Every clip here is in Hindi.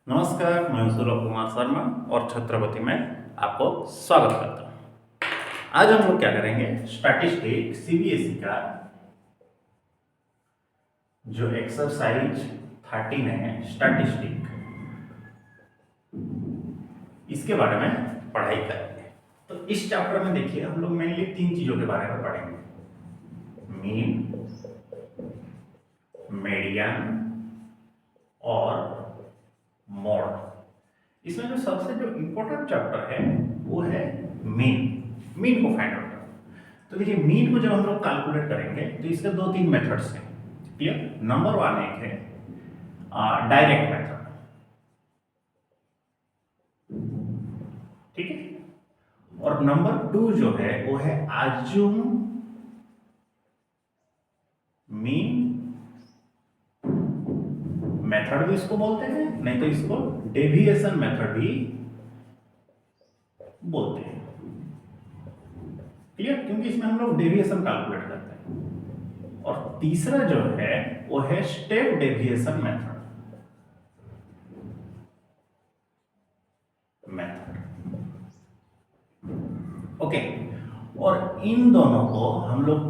नमस्कार, मैं सूरज कुमार शर्मा और छत्रपति में आपको स्वागत करता हूँ। आज हम लोग क्या करेंगे, स्टैटिस्टिक सीबीएसई का जो एक्सरसाइज 13 है स्टैटिस्टिक, इसके बारे में पढ़ाई करेंगे। तो इस चैप्टर में देखिए हम लोग मेनली तीन चीजों के बारे में पढ़ेंगे: मीन, मीडियन और मोड। इसमें जो इम्पोर्टेंट चैप्टर है वो है मीन को फाइंड आउट करना। तो देखिए मीन को जब हम लोग कैलकुलेट करेंगे तो इसके दो तीन मेथड्स हैं। क्लियर? नंबर वन एक है डायरेक्ट मेथड, ठीक है, और नंबर टू जो है वो है अज्यूम मीन मेथड भी इसको बोलते हैं, नहीं तो इसको डेविएशन मेथड भी बोलते हैं। क्लियर? क्योंकि इसमें हम लोग डेविएशन कैलकुलेट करते हैं। और तीसरा जो है वो है स्टेप डेविएशन मेथड। ओके, और इन दोनों को हम लोग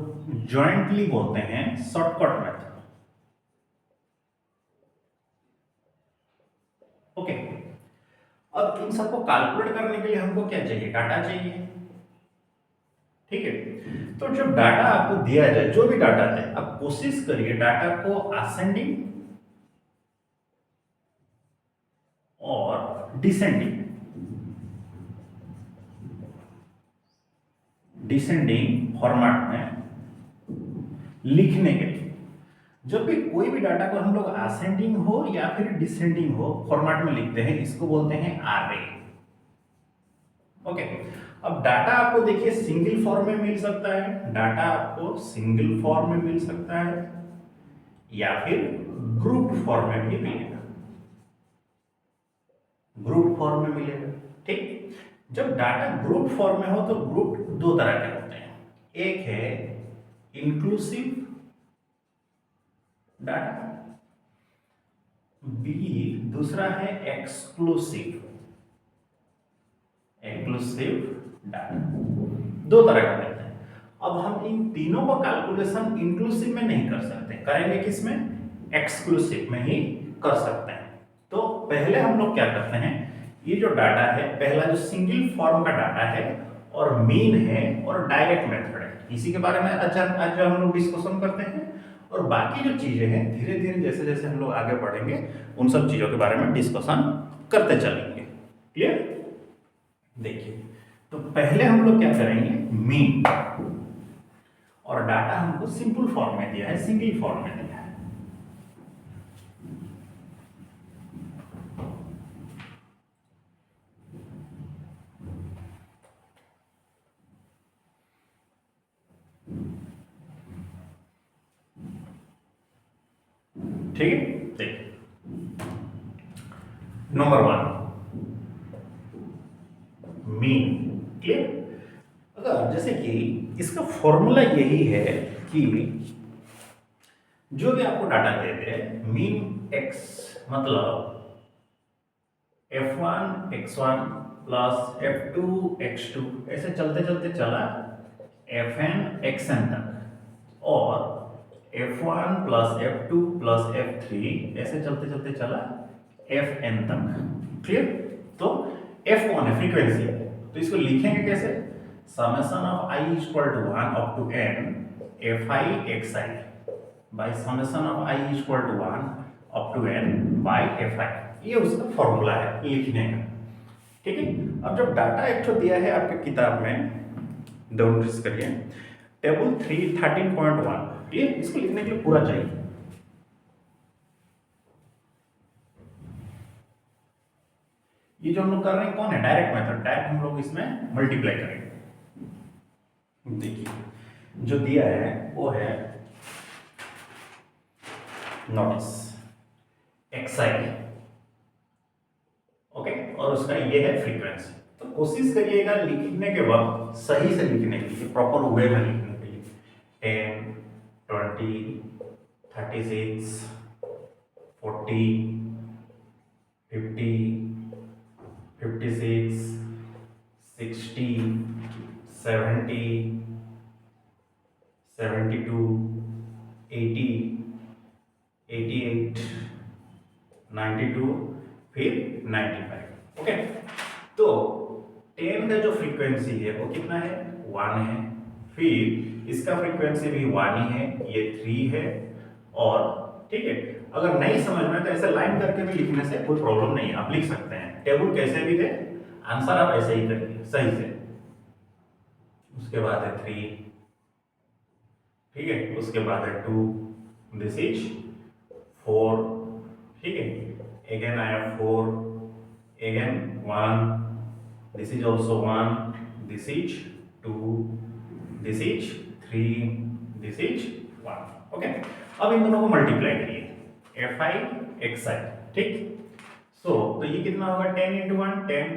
जॉइंटली बोलते हैं शॉर्टकट मेथड। ओके, अब इन सबको कैलकुलेट करने के लिए हमको क्या चाहिए? डाटा चाहिए, ठीक है। तो जब डाटा आपको दिया जाए, जो भी डाटा है, आप कोशिश करिए डाटा को असेंडिंग और डिसेंडिंग फॉर्मेट में लिखने के लिए। जब भी कोई भी डाटा को हम लोग असेंडिंग हो या फिर डिसेंडिंग हो फॉर्मेट में लिखते हैं, इसको बोलते हैं आरए। ओके, अब डाटा आपको देखिए सिंगल फॉर्म में मिल सकता है, डाटा आपको सिंगल फॉर्म में मिल सकता है या फिर ग्रुप फॉर्म में भी मिलेगा, ग्रुप फॉर्म में मिलेगा, ठीक। जब डाटा ग्रुप फॉर्म में हो तो ग्रुप दो तरह के होते हैं, एक है इंक्लूसिव डाटा, बी दूसरा है एक्सक्लूसिव डाटा। दो तरह का रहता है। अब हम इन तीनों का कैलकुलेशन इंक्लूसिव में नहीं कर सकते, करेंगे किसमें? एक्सक्लूसिव में ही कर सकते हैं। तो पहले हम लोग क्या करते हैं, ये जो डाटा है, पहला जो सिंगल फॉर्म का डाटा है और मीन है और डायरेक्ट मेथड है, इसी के बारे में आज हम लोग डिस्कशन करते हैं। और बाकी जो चीजें हैं धीरे धीरे जैसे जैसे हम लोग आगे बढ़ेंगे उन सब चीजों के बारे में डिस्कशन करते चलेंगे। क्लियर? देखिए, तो पहले हम लोग क्या करेंगे, मीन, और डाटा हमको सिंपल फॉर्म में दिया है, सिंगल फॉर्म में दिया है। ठीक है, देखिए नंबर वन मीन। क्लियर? अगर जैसे कि इसका फॉर्मूला यही है कि जो भी आपको डाटा दे दे, मीन एक्स मतलब f1 x1 plus f2 x2 ऐसे चलते चलते चला fn xn तक, और f1 plus f2 plus f3 ऐसे चलते चलते चला fn तक। क्लियर? तो f1 है, फ्रीक्वेंसी है, तो इसको लिखेंगे कैसे? Summation of i equal to 1 up to n fi xi by summation of i equal to 1 up to n by fi। ये उसका फॉर्मूला है लिखने का, ठीक है। अब जब डाटा एक तो दिया है आपके किताब में, नोटिस करिए टेबल 13.1, ये इसको लिखने के लिए पूरा चाहिए। ये जो हम लोग कर रहे हैं कौन है? डायरेक्ट मेथड, डायरेक्ट हम लोग इसमें मल्टीप्लाई करेंगे। देखिए जो दिया है वो है, नोटिस xi, ओके, और उसका ये है फ्रीक्वेंसी। तो कोशिश करिएगा लिखने के वक्त सही से लिखने के लिए, प्रॉपर वे में लिखने के लिए। 10, 20, 36, 40, 50, 56, 60, 70, 72, 80, 88, 92, फिर 95। ओके, तो 10 का जो फ्रीक्वेंसी है वो कितना है, 1 है। फिर इसका फ्रीक्वेंसी भी 1 ही है, ये 3 है। और ठीक है, अगर नहीं समझ में तो ऐसे लाइन करके भी लिखने से कोई प्रॉब्लम नहीं है, आप लिख सकते हैं। टेबल कैसे भी दे, आंसर आप ऐसे ही करिए सही से। उसके बाद है 3, ठीक है, उसके बाद है 2, दिस इज 4, ठीक है, अगेन आया 4, again 1, this is also 1, this is 2, this is 3, this is 1। Okay, अब इन दोनों को मल्टीप्लाई करिए, एफ आई एक्स आई, ठीक। तो ये कितना होगा, 10 इंटू 1 10,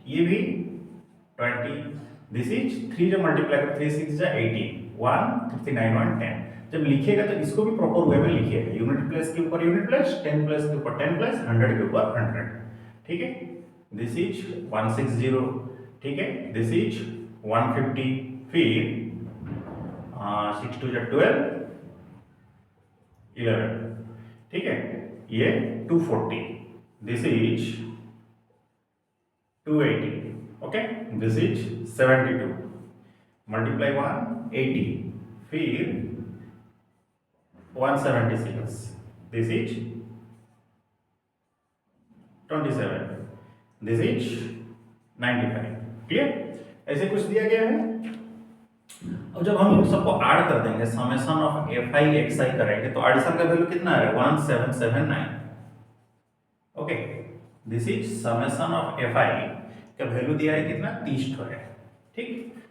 ये भी 20, दिस इज 3 जब मल्टीप्लाई कर 3 6 जा 18, 1 59 1 10। जब लिखिएगा तो इसको भी प्रॉपर वे में लिखिएगा, यूनिट प्लेस के ऊपर यूनिट प्लेस, 10 प्लेस के ऊपर 10 प्लेस, 100 के ऊपर 100, ठीक है। दिस इज 160, ठीक है, दिस इज 150, फिर 6 2 12 11, ठीक है, ये 240, this is 280, okay, this is 72, multiply 180, फिर 176, this is 27, this is 95। Clear, ऐसे कुछ दिया गया है। अब जब हम इन सबको ऐड कर देंगे, summation of F I X I करेंगे, तो एडिशन का वैल्यू कितना है, 1779। Okay, this is summation of F I का वैल्यू दिया है कितना, 30 है, ठीक।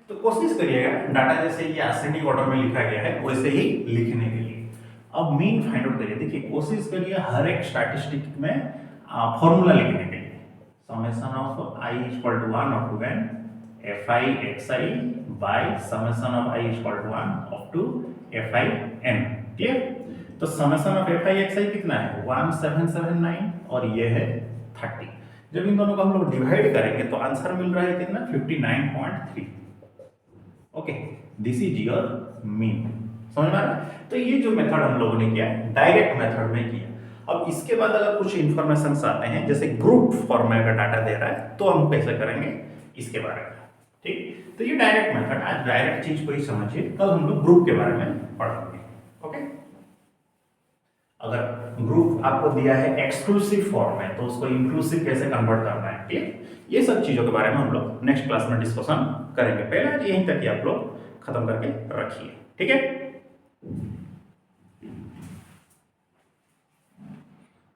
तो कोशिश करिएगा डाटा जैसे ये असेंडिंग ऑर्डर में लिखा गया है वैसे ही लिखने के लिए। अब मीन फाइंड आउट करिए, देखिए कोशिश करिए हर एक स्टैटिस्टिक में फॉर्मूला लिखने के लिए, summation of I equal to 1 up to n F I X I by summation of I equal to 1 up to F I N. Clear, तो summation of F I X I कितना है, 1779 और ये है 30। जब इन दोनों को हम लोग डिवाइड करेंगे तो आंसर मिल रहा है कितना, 59.3। Okay, this is your mean, समझ में आ रहा है। तो ये जो मेथड हम लोगों ने किया डायरेक्ट मेथड में किया। अब इसके बाद अगर कुछ इंफॉर्मेशन आते हैं जैसे ग्रुप फॉर्मेट का डाटा दे रहा है तो हम कैसे करेंगे इसके बारे में, ठीक। तो ये डायरेक्ट मेथड, आज डायरेक्ट चीज को ही समझिए, कल हम लोग ग्रुप के बारे में पढ़ेंगे। ओके, अगर ग्रुप आपको दिया है एक्सक्लूसिव फॉर्म में तो उसको इंक्लूसिव कैसे कन्वर्ट करना है, ठीक। ये सब चीजों के बारे में हम लोग नेक्स्ट क्लास में डिस्कशन करेंगे। पहले आज यहीं तक ही आप लोग खत्म करके रखिए, ठीक है।